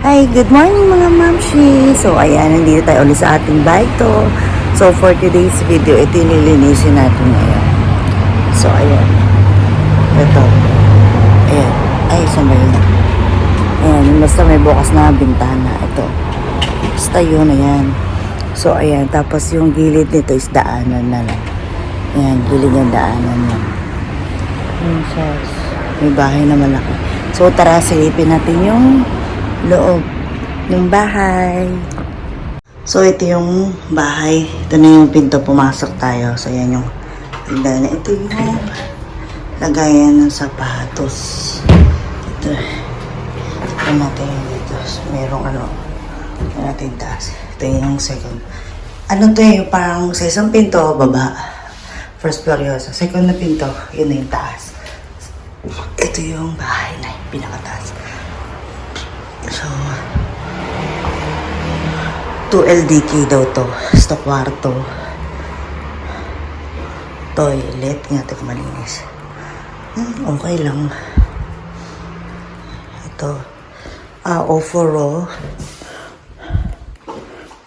Hi, good morning mga mamshi! So, ayan, nandito tayo ulit sa ating bahay to. So, for today's video, ito yung nilinisin natin ngayon. So, ayan. Ito. Ayan. Ay, saan ba yun? Ayan, basta may bukas na bintana. Ito. Basta yun, ayan. So, ayan. Tapos yung gilid nito is daanan na lang. Ayan, gilid yung daanan lang. Ayan, may bahay na malaki. So, tara, silipin natin yung loob ng bahay. So, ito yung bahay. Ito na yung pinto. Pumasok tayo. So, yan yung hagdanan. Ito yung lagayan ng sapatos. Ito. Ito natin yung dito. Merong ano. Ito natin taas. Ito yung second. Ano to yung parang sa isang pinto, baba. First floor yun. Sa second na pinto, yun na yung taas. Ito yung bahay na yung pinakataas. So, 2 LDK daw to. Sa kwarto. Toilet. Nga ito malinis. Okay lang. Ito. Oforo.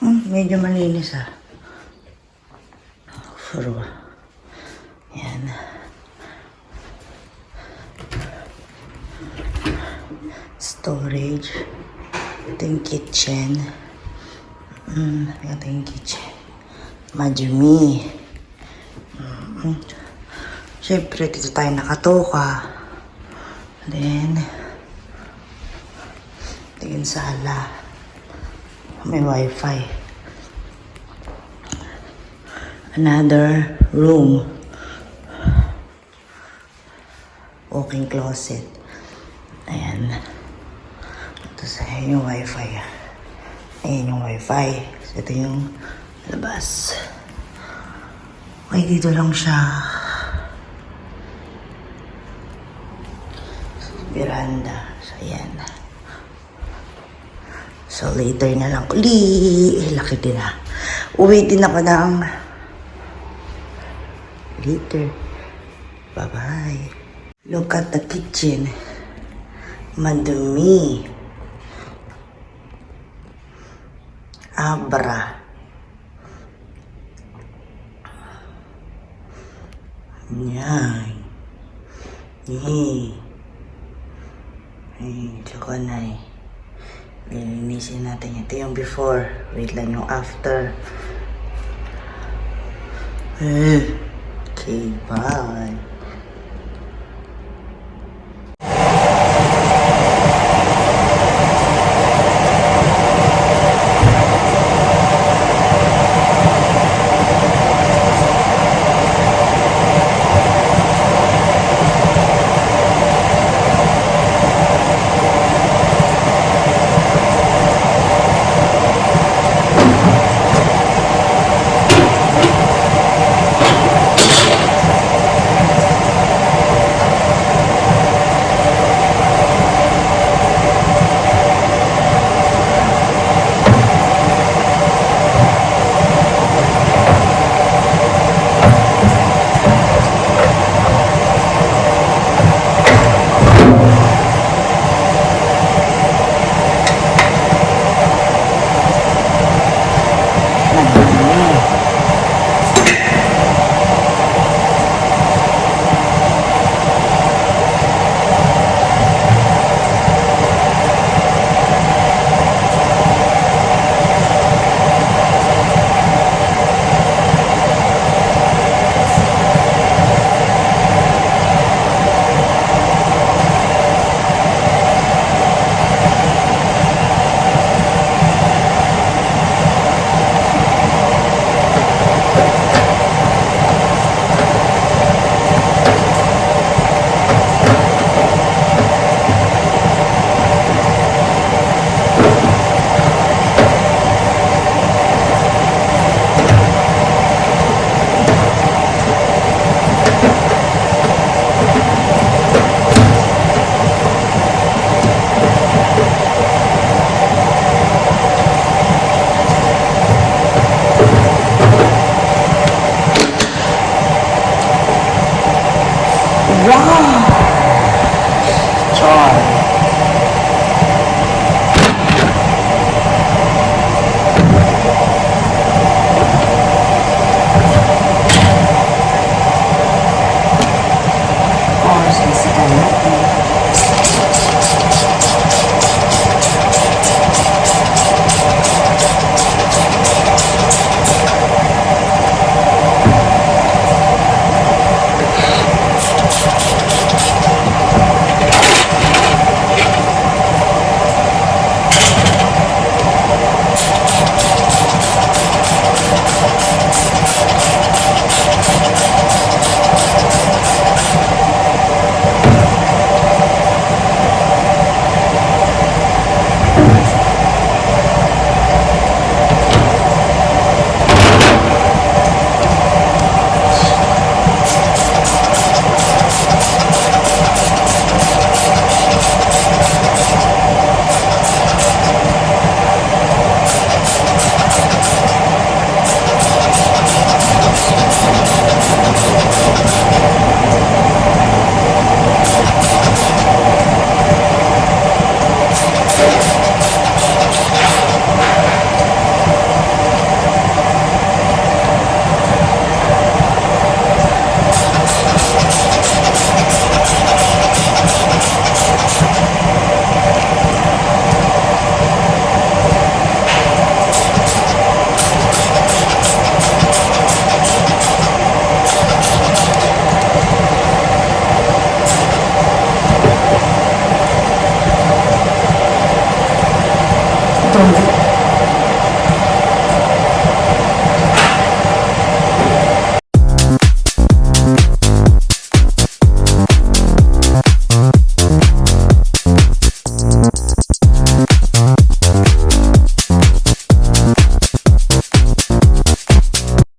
Medyo malinis Oforo. Yan. Storage. Ito yung kitchen. Ito yung kitchen. Madumi. Siyempre, dito tayo nakatoka. Then, ito yung sala. May wifi. Another room. Walk-in closet. Ayan. Tapos ayan yung wifi. Ayan yung wifi. So, ito yung labas. Okay, dito lang siya. Veranda. So, ayan. So, later na lang. Laki din Uwi din ako ng later. Bye-bye. Look at the kitchen. Madumi. Abra. Yan. Tsaka na lilinisin natin. Ito yung before. Wait lang yung after. Okay, bye. ito.